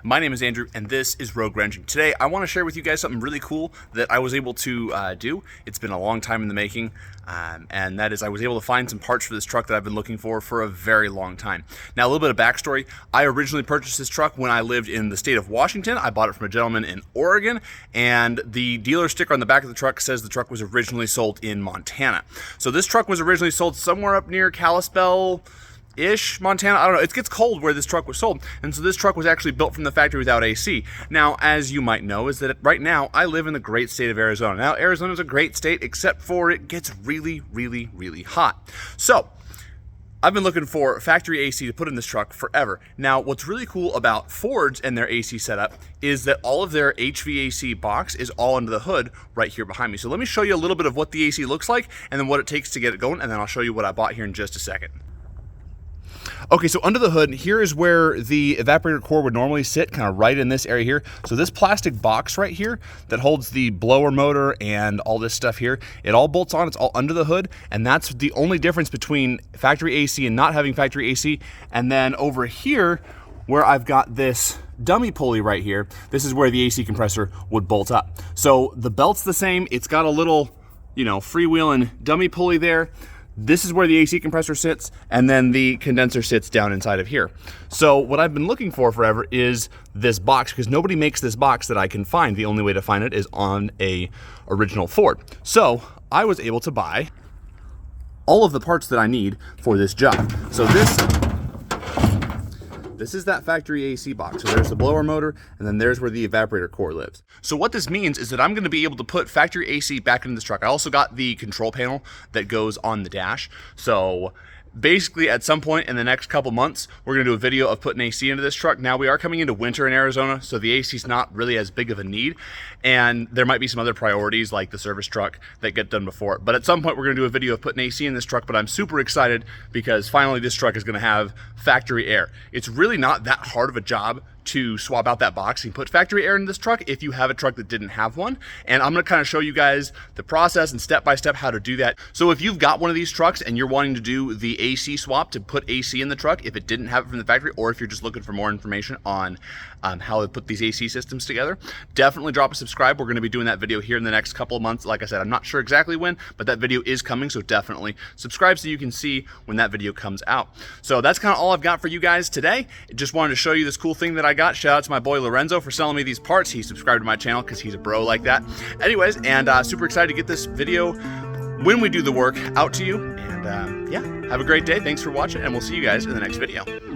My name is Andrew, and this is Rogue Wrenching. Today, I want to share with you guys something really cool that I was able to do. It's been a long time in the making, and that is I was able to find some parts for this truck that I've been looking for a very long time. Now, a little bit of backstory. I originally purchased this truck when I lived in the state of Washington. I bought it from a gentleman in Oregon, and the dealer sticker on the back of the truck says the truck was originally sold in Montana. So this truck was originally sold somewhere up near Kalispell-ish, Montana. I don't know. It gets cold where this truck was sold. And so this truck was actually built from the factory without AC. Now, as you might know, is that right now I live in the great state of Arizona. Now, Arizona is a great state, except for it gets really, really, really hot. So I've been looking for factory AC to put in this truck forever. Now, what's really cool about Ford's and their AC setup is that all of their HVAC box is all under the hood right here behind me. So let me show you a little bit of what the AC looks like and then what it takes to get it going, and then I'll show you what I bought here in just a second. Okay, so under the hood, here is where the evaporator core would normally sit, kind of right in this area here. So this plastic box right here that holds the blower motor and all this stuff here, it all bolts on, it's all under the hood, and that's the only difference between factory AC and not having factory AC. And then over here, where I've got this dummy pulley right here, this is where the AC compressor would bolt up. So the belt's the same, it's got a little, freewheeling dummy pulley there. This is where the AC compressor sits, and then the condenser sits down inside of here. So what I've been looking for forever is this box, because nobody makes this box that I can find. The only way to find it is on a original Ford. So I was able to buy all of the parts that I need for this job. So this is that factory AC box. So there's the blower motor, and then there's where the evaporator core lives. So what this means is that I'm gonna be able to put factory AC back into this truck. I also got the control panel that goes on the dash. So basically, at some point in the next couple months, we're gonna do a video of putting AC into this truck. Now, we are coming into winter in Arizona, so the AC is not really as big of a need, and there might be some other priorities like the service truck that get done before it. But at some point, we're gonna do a video of putting AC in this truck, but I'm super excited because finally this truck is gonna have factory air. It's really not that hard of a job to swap out that box and put factory air in this truck if you have a truck that didn't have one. And I'm gonna kind of show you guys the process and step-by-step how to do that. So if you've got one of these trucks and you're wanting to do the AC swap to put AC in the truck, if it didn't have it from the factory, or if you're just looking for more information on how to put these AC systems together, definitely drop a subscribe. We're gonna be doing that video here in the next couple of months. Like I said, I'm not sure exactly when, but that video is coming, so definitely subscribe so you can see when that video comes out. So that's kind of all I've got for you guys today. Just wanted to show you this cool thing that I got. Shout out to my boy Lorenzo for selling me these parts. He subscribed to my channel because he's a bro like that. Anyways, and super excited to get this video when we do the work out to you. And yeah, have a great day. Thanks for watching, and we'll see you guys in the next video.